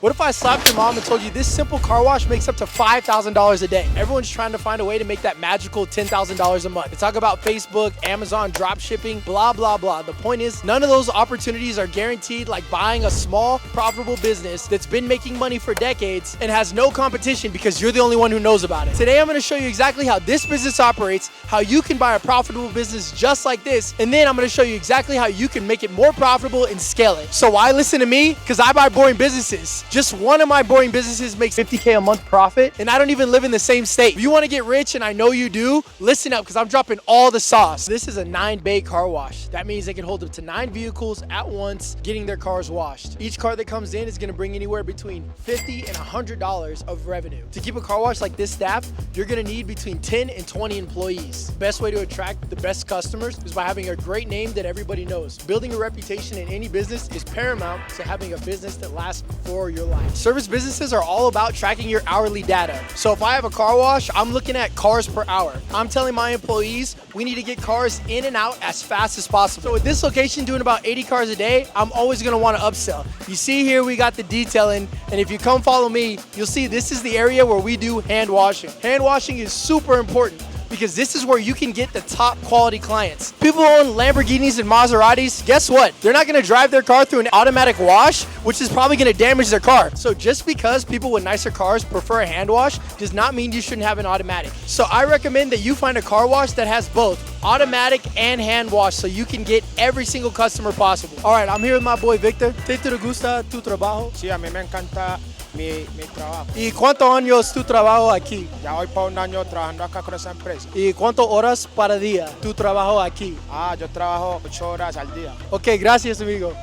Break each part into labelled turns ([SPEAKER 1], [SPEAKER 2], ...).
[SPEAKER 1] What if I slapped your mom and told you this simple car wash makes up to $5,000 a day? Everyone's trying to find a way to make that magical $10,000 a month. They talk about Facebook, Amazon, drop shipping, blah, blah, blah. The point is, none of those opportunities are guaranteed like buying a small, profitable business that's been making money for decades and has no competition because you're the only one who knows about it. Today, I'm gonna show you exactly how this business operates, how you can buy a profitable business just like this, and then I'm gonna show you exactly how you can make it more profitable and scale it. So why listen to me? Because I buy boring businesses. Just one of my boring businesses makes $50K a month profit, and I don't even live in the same state. If you want to get rich, and I know you do, listen up because I'm dropping all the sauce. This is a 9-bay car wash. That means they can hold up to 9 vehicles at once getting their cars washed. Each car that comes in is going to bring anywhere between $50 and $100 of revenue. To keep a car wash like this staff, you're going to need between 10 and 20 employees. Best way to attract the best customers is by having a great name that everybody knows. Building a reputation in any business is paramount to having a business that lasts for your life. Service businesses are all about tracking your hourly data. So if I have a car wash, I'm looking at cars per hour. I'm telling my employees we need to get cars in and out as fast as possible. So with this location doing about 80 cars a day, I'm always gonna wanna upsell. You see here, we got the detailing, and if you come follow me, you'll see this is the area where we do hand washing. Hand washing is super important because this is where you can get the top quality clients. People who own Lamborghinis and Maseratis, guess what? They're not gonna drive their car through an automatic wash, which is probably gonna damage their car. So just because people with nicer cars prefer a hand wash does not mean you shouldn't have an automatic. So I recommend that you find a car wash that has both automatic and hand wash so you can get every single customer possible. All right, I'm here with my boy Victor. ¿Te gusta tu trabajo?
[SPEAKER 2] Sí, a mí me encanta mi trabajo.
[SPEAKER 1] ¿Y cuántos años tu trabajo aquí?
[SPEAKER 2] Ya voy para un año trabajando acá con esa empresa.
[SPEAKER 1] ¿Y cuántas horas para día tu trabajo aquí?
[SPEAKER 2] Yo trabajo 8 horas al día.
[SPEAKER 1] Ok, gracias, amigo.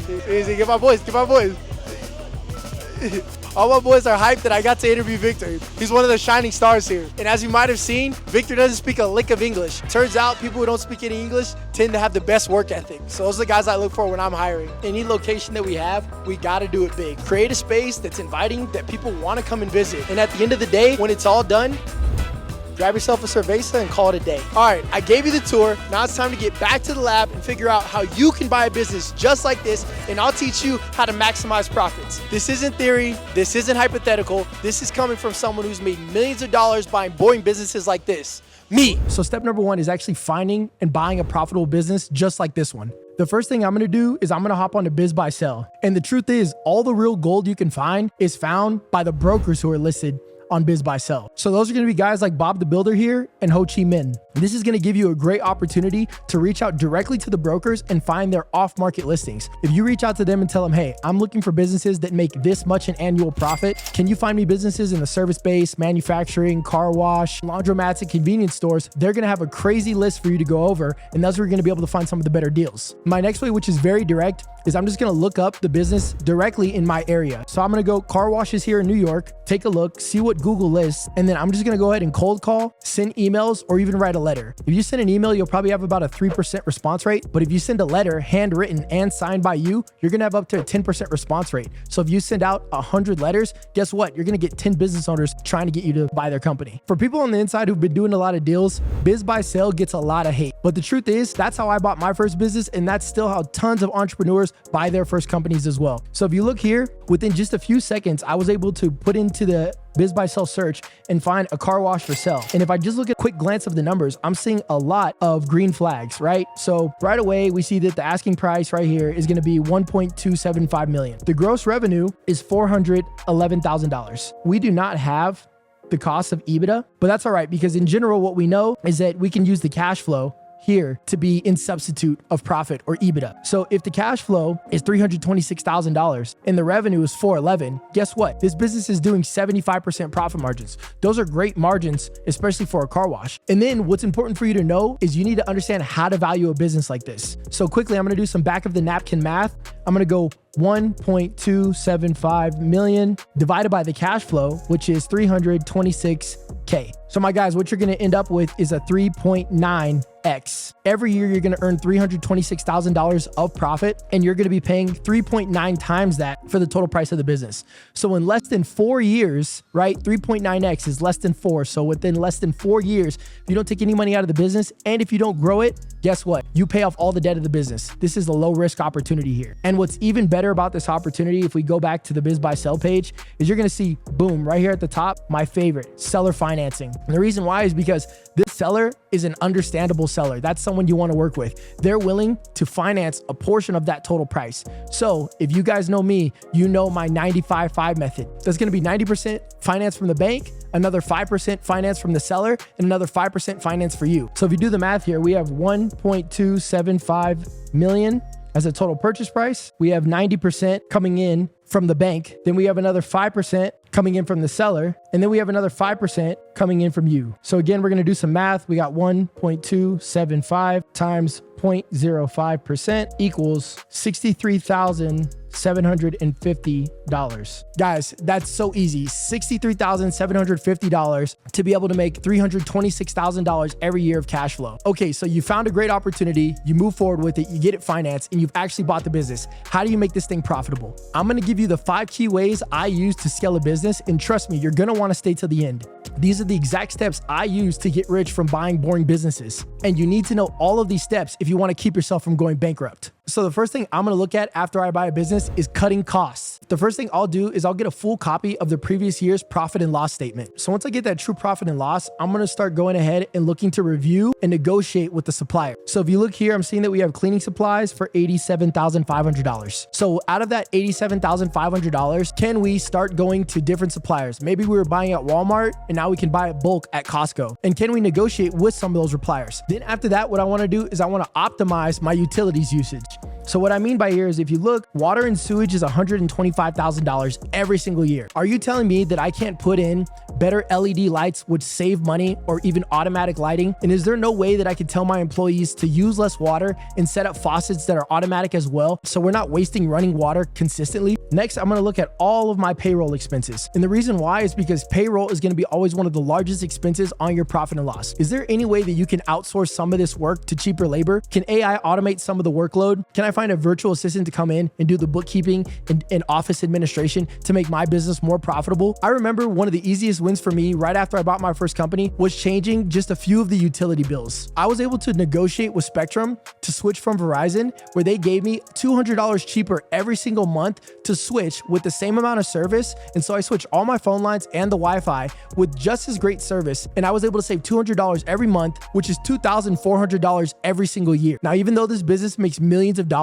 [SPEAKER 1] Sí, get my boys. All my boys are hyped that I got to interview Victor. He's one of the shining stars here. And as you might have seen, Victor doesn't speak a lick of English. Turns out people who don't speak any English tend to have the best work ethic. So those are the guys I look for when I'm hiring. Any location that we have, we gotta do it big. Create a space that's inviting, that people wanna come and visit. And at the end of the day, when it's all done, grab yourself a cerveza and call it a day. All right, I gave you the tour. Now it's time to get back to the lab and figure out how you can buy a business just like this, and I'll teach you how to maximize profits. This isn't theory. This isn't hypothetical. This is coming from someone who's made millions of dollars buying boring businesses like this. Me. So step number 1 is actually finding and buying a profitable business just like this one. The first thing I'm gonna do is I'm gonna hop onto Biz Buy Sell. And the truth is, all the real gold you can find is found by the brokers who are listed on Biz Buy Sell. So those are gonna be guys like Bob the Builder here and Ho Chi Minh. This is gonna give you a great opportunity to reach out directly to the brokers and find their off-market listings. If you reach out to them and tell them, hey, I'm looking for businesses that make this much in annual profit, can you find me businesses in the service-based, manufacturing, car wash, laundromats, and convenience stores? They're gonna have a crazy list for you to go over, and that's where you're gonna be able to find some of the better deals. My next way, which is very direct, is I'm just gonna look up the business directly in my area. So I'm gonna go car washes here in New York, take a look, see what Google lists, and then I'm just gonna go ahead and cold call, send emails, or even write a letter. If you send an email, you'll probably have about a 3% response rate, but if you send a letter handwritten and signed by you, you're gonna have up to a 10% response rate. So if you send out 100 letters, guess what? You're gonna get 10 business owners trying to get you to buy their company. For people on the inside who've been doing a lot of deals, Biz Buy Sell gets a lot of hate. But the truth is, that's how I bought my first business, and that's still how tons of entrepreneurs buy their first companies as well. So if you look here, within just a few seconds, I was able to put into the Biz Buy Sell search and find a car wash for sale. And if I just look at a quick glance of the numbers, I'm seeing a lot of green flags, right? So right away, we see that the asking price right here is gonna be $1.275 million. The gross revenue is $411,000. We do not have the cost of EBITDA, but that's all right, because in general, what we know is that we can use the cash flow here to be in substitute of profit or EBITDA. So if the cash flow is $326,000 and the revenue is $411,000, guess what? This business is doing 75% profit margins. Those are great margins, especially for a car wash. And then what's important for you to know is you need to understand how to value a business like this. So quickly, I'm gonna do some back of the napkin math. I'm gonna go 1.275 million divided by the cash flow, which is 326K. So my guys, what you're gonna end up with is a 3.9 X. Every year, you're going to earn $326,000 of profit, and you're going to be paying 3.9 times that for the total price of the business. So in less than 4 years, right, 3.9X is less than 4. So within less than 4 years, if you don't take any money out of the business, and if you don't grow it, guess what? You pay off all the debt of the business. This is a low risk opportunity here. And what's even better about this opportunity, if we go back to the Biz Buy Sell page, is you're going to see, boom, right here at the top, my favorite, seller financing. And the reason why is because this seller is an understandable seller. That's someone you want to work with. They're willing to finance a portion of that total price. So if you guys know me, you know my 95-5 method. That's going to be 90% finance from the bank, another 5% finance from the seller, and another 5% finance for you. So if you do the math here, we have 1.275 million as a total purchase price. We have 90% coming in from the bank. Then we have another 5% coming in from the seller. And then we have another 5% coming in from you. So again, we're going to do some math. We got 1.275 times 0.05% equals $63,750. Guys, that's so easy. $63,750 to be able to make $326,000 every year of cash flow. Okay, so you found a great opportunity, you move forward with it, you get it financed, and you've actually bought the business. How do you make this thing profitable? I'm going to give you the 5 key ways I use to scale a business, and trust me, you're going to want to stay till the end. These are the exact steps I use to get rich from buying boring businesses. And you need to know all of these steps if you want to keep yourself from going bankrupt. So the first thing I'm going to look at after I buy a business is cutting costs. The first thing I'll do is I'll get a full copy of the previous year's profit and loss statement. So once I get that true profit and loss, I'm going to start going ahead and looking to review and negotiate with the supplier. So if you look here, I'm seeing that we have cleaning supplies for $87,500. So out of that $87,500, can we start going to different suppliers? Maybe we were buying at Walmart and now we can buy it bulk at Costco. And can we negotiate with some of those suppliers? Then after that, what I want to do is I want to optimize my utilities usage. So what I mean by here is if you look, water and sewage is $125,000 every single year. Are you telling me that I can't put in better LED lights which save money or even automatic lighting? And is there no way that I could tell my employees to use less water and set up faucets that are automatic as well so we're not wasting running water consistently? Next, I'm going to look at all of my payroll expenses. And the reason why is because payroll is going to be always one of the largest expenses on your profit and loss. Is there any way that you can outsource some of this work to cheaper labor? Can AI automate some of the workload? Can I find a virtual assistant to come in and do the bookkeeping and office administration to make my business more profitable? I remember one of the easiest wins for me right after I bought my first company was changing just a few of the utility bills. I was able to negotiate with Spectrum to switch from Verizon, where they gave me $200 cheaper every single month to switch with the same amount of service. And so I switched all my phone lines and the Wi-Fi with just as great service. And I was able to save $200 every month, which is $2,400 every single year. Now, even though this business makes millions of dollars,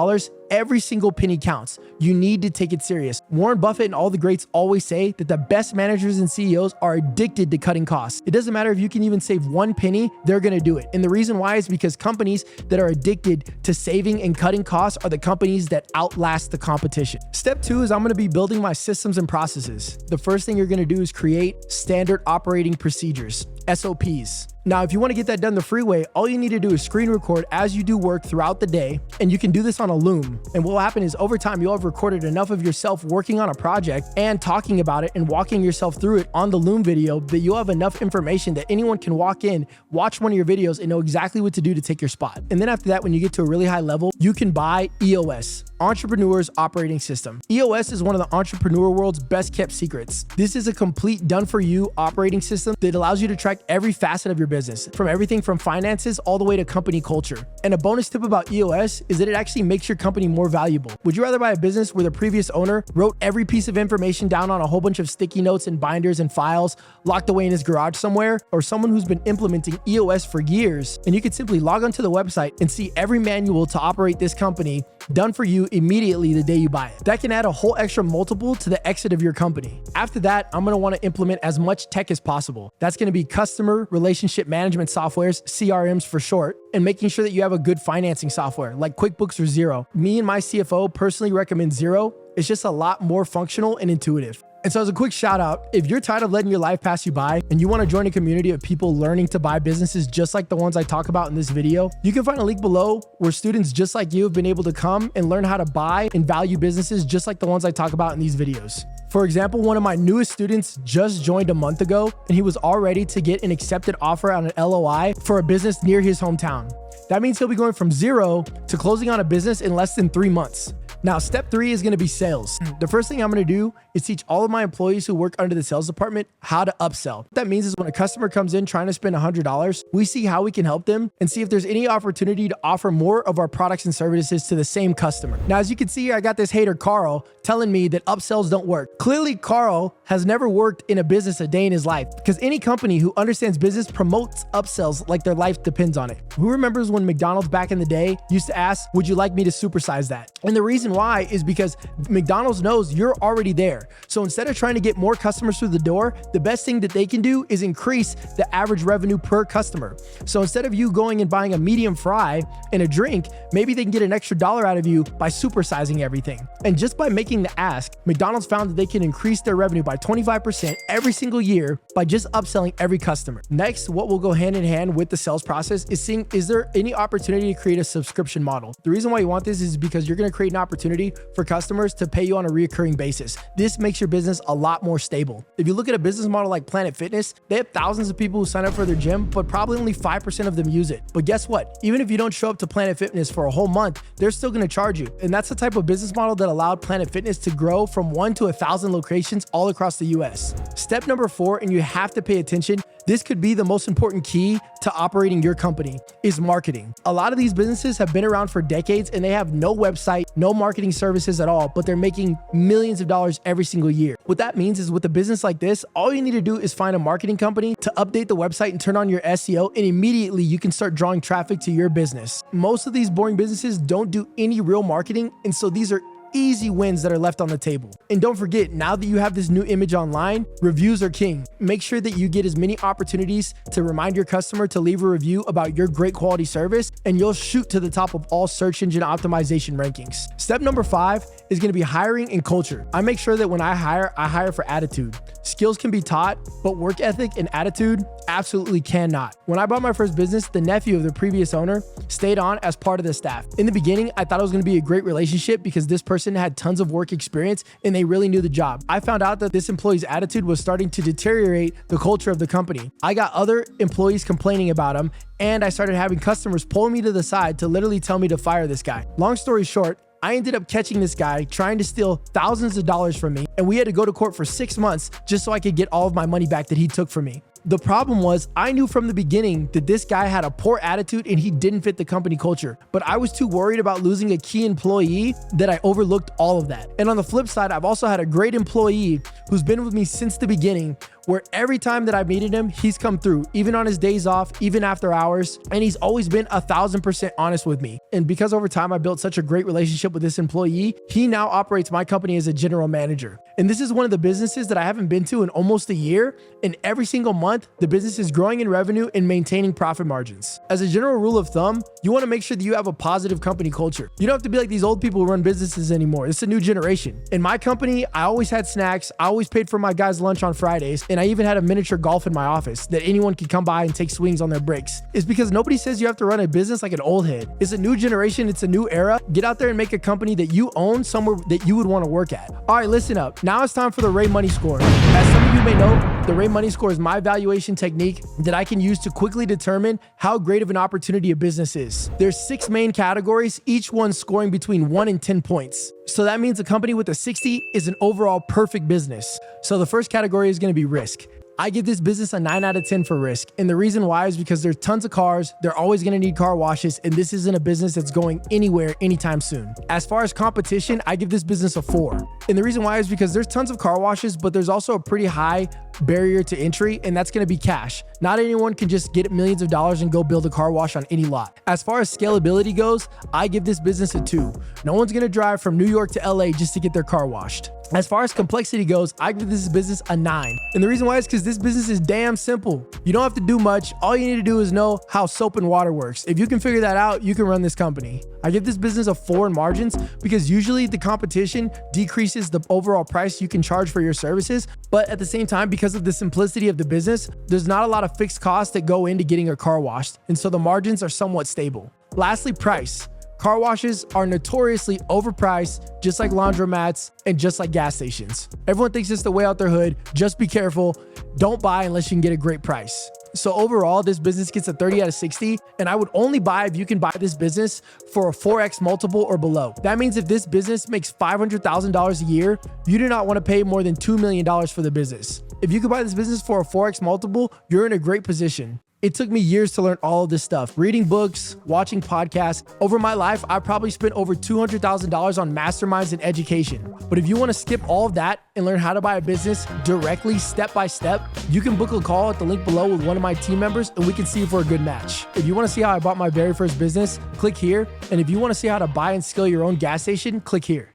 [SPEAKER 1] every single penny counts. You need to take it serious. Warren Buffett and all the greats always say that the best managers and CEOs are addicted to cutting costs. It doesn't matter if you can even save one penny, they're going to do it. And the reason why is because companies that are addicted to saving and cutting costs are the companies that outlast the competition. Step 2 is I'm going to be building my systems and processes. The first thing you're going to do is create standard operating procedures, SOPs. Now, if you want to get that done the free way, all you need to do is screen record as you do work throughout the day, and you can do this on a Loom. And what will happen is over time, you'll have recorded enough of yourself working on a project and talking about it and walking yourself through it on the Loom video that you'll have enough information that anyone can walk in, watch one of your videos, and know exactly what to do to take your spot. And then after that, when you get to a really high level, you can buy EOS, Entrepreneur's Operating System. EOS is one of the entrepreneur world's best kept secrets. This is a complete done-for-you operating system that allows you to track every facet of your business, from everything from finances all the way to company culture. And a bonus tip about EOS is that it actually makes your company more valuable. Would you rather buy a business where the previous owner wrote every piece of information down on a whole bunch of sticky notes and binders and files locked away in his garage somewhere, or someone who's been implementing EOS for years and you could simply log onto the website and see every manual to operate this company done for you immediately the day you buy it? That can add a whole extra multiple to the exit of your company. After that, I'm going to want to implement as much tech as possible. That's going to be customer relationship management softwares, CRMs for short, and making sure that you have a good financing software like QuickBooks or Xero. Me and my CFO personally recommend Xero. It's just a lot more functional and intuitive. And so as a quick shout out, if you're tired of letting your life pass you by and you want to join a community of people learning to buy businesses just like the ones I talk about in this video, you can find a link below where students just like you have been able to come and learn how to buy and value businesses just like the ones I talk about in these videos. For example, one of my newest students just joined a month ago and he was all ready to get an accepted offer on an LOI for a business near his hometown. That means he'll be going from 0 to closing on a business in less than 3 months. Now, step 3 is going to be sales. The first thing I'm going to do is teach all of my employees who work under the sales department how to upsell. What that means is when a customer comes in trying to spend $100, we see how we can help them and see if there's any opportunity to offer more of our products and services to the same customer. Now, as you can see here, I got this hater, Carl, telling me that upsells don't work. Clearly, Carl has never worked in a business a day in his life, because any company who understands business promotes upsells like their life depends on it. Who remembers when McDonald's back in the day used to ask, would you like me to supersize that? And the reason why is because McDonald's knows you're already there. So instead of trying to get more customers through the door, the best thing that they can do is increase the average revenue per customer. So instead of you going and buying a medium fry and a drink, maybe they can get an extra $1 out of you by supersizing everything. And just by making the ask, McDonald's found that they can increase their revenue by 25% every single year by just upselling every customer. Next, what will go hand in hand with the sales process is seeing, is there any opportunity to create a subscription model? The reason why you want this is because you're going to create an opportunity for customers to pay you on a recurring basis. This makes your business a lot more stable. If you look at a business model like Planet Fitness, they have thousands of people who sign up for their gym, but probably only 5% of them use it. But guess what? Even if you don't show up to Planet Fitness for a whole month, they're still going to charge you. And that's the type of business model that allowed Planet Fitness to grow from 1 to 1,000 locations all across the US. Step number 4, and you have to pay attention, this could be the most important key to operating your company, is marketing. A lot of these businesses have been around for decades and they have no website, no marketing services at all, but they're making millions of dollars every single year. What that means is with a business like this, all you need to do is find a marketing company to update the website and turn on your SEO, and immediately you can start drawing traffic to your business. Most of these boring businesses don't do any real marketing, and so these are easy wins that are left on the table. And don't forget, now that you have this new image online, reviews are king. Make sure that you get as many opportunities to remind your customer to leave a review about your great quality service, and you'll shoot to the top of all search engine optimization rankings. Step number 5 is going to be hiring and culture. I make sure that when I hire for attitude. Skills can be taught, but work ethic and attitude absolutely cannot. When I bought my first business, the nephew of the previous owner stayed on as part of the staff. In the beginning, I thought it was going to be a great relationship because this person had tons of work experience and they really knew the job. I found out that this employee's attitude was starting to deteriorate the culture of the company. I got other employees complaining about him, and I started having customers pull me to the side to literally tell me to fire this guy. Long story short, I ended up catching this guy trying to steal thousands of dollars from me, and we had to go to court for 6 months just so I could get all of my money back that he took from me. The problem was I knew from the beginning that this guy had a poor attitude and he didn't fit the company culture, but I was too worried about losing a key employee that I overlooked all of that. And on the flip side, I've also had a great employee who's been with me since the beginning, where every time that I've needed him, he's come through, even on his days off, even after hours, and he's always been 1,000% honest with me. And because over time I built such a great relationship with this employee, he now operates my company as a general manager. And this is one of the businesses that I haven't been to in almost a year, and every single month, the business is growing in revenue and maintaining profit margins. As a general rule of thumb, you want to make sure that you have a positive company culture. You don't have to be like these old people who run businesses anymore. It's a new generation. In my company, I always had snacks. I always paid for my guys' lunch on Fridays, and I even had a miniature golf in my office that anyone could come by and take swings on their breaks. It's because nobody says you have to run a business like an old head. It's a new generation. It's a new era. Get out there and make a company that you own somewhere that you would want to work at. All right, listen up. Now it's time for the Ray Money Score. As some of you may know, the Ray Money Score is my valuation technique that I can use to quickly determine how great of an opportunity a business is. There's 6 main categories, each one scoring between 1 and 10 points. So that means a company with a 60 is an overall perfect business. So the first category is going to be risk. I give this business a 9 out of 10 for risk. And the reason why is because there's tons of cars, they're always going to need car washes, and this isn't a business that's going anywhere anytime soon. As far as competition, I give this business a 4. And the reason why is because there's tons of car washes, but there's also a pretty high barrier to entry, and that's going to be cash. Not anyone can just get millions of dollars and go build a car wash on any lot. As far as scalability goes, I give this business a 2. No one's going to drive from New York to LA just to get their car washed. As far as complexity goes, I give this business a 9. And the reason why is because this business is damn simple. You don't have to do much. All you need to do is know how soap and water works. If you can figure that out, you can run this company. I give this business a 4 in margins because usually the competition decreases the overall price you can charge for your services. But at the same time, because of the simplicity of the business, there's not a lot of fixed costs that go into getting a car washed. And so the margins are somewhat stable. Lastly, price. Car washes are notoriously overpriced, just like laundromats and just like gas stations. Everyone thinks it's the way out their hood. Just be careful. Don't buy unless you can get a great price. So overall, this business gets a 30 out of 60, and I would only buy if you can buy this business for a 4x multiple or below. That means if this business makes $500,000 a year, you do not want to pay more than $2 million for the business. If you could buy this business for a 4x multiple, you're in a great position. It took me years to learn all of this stuff, reading books, watching podcasts. Over my life, I probably spent over $200,000 on masterminds and education. But if you want to skip all of that and learn how to buy a business directly, step by step, you can book a call at the link below with one of my team members and we can see if we're a good match. If you want to see how I bought my very first business, click here. And if you want to see how to buy and scale your own gas station, click here.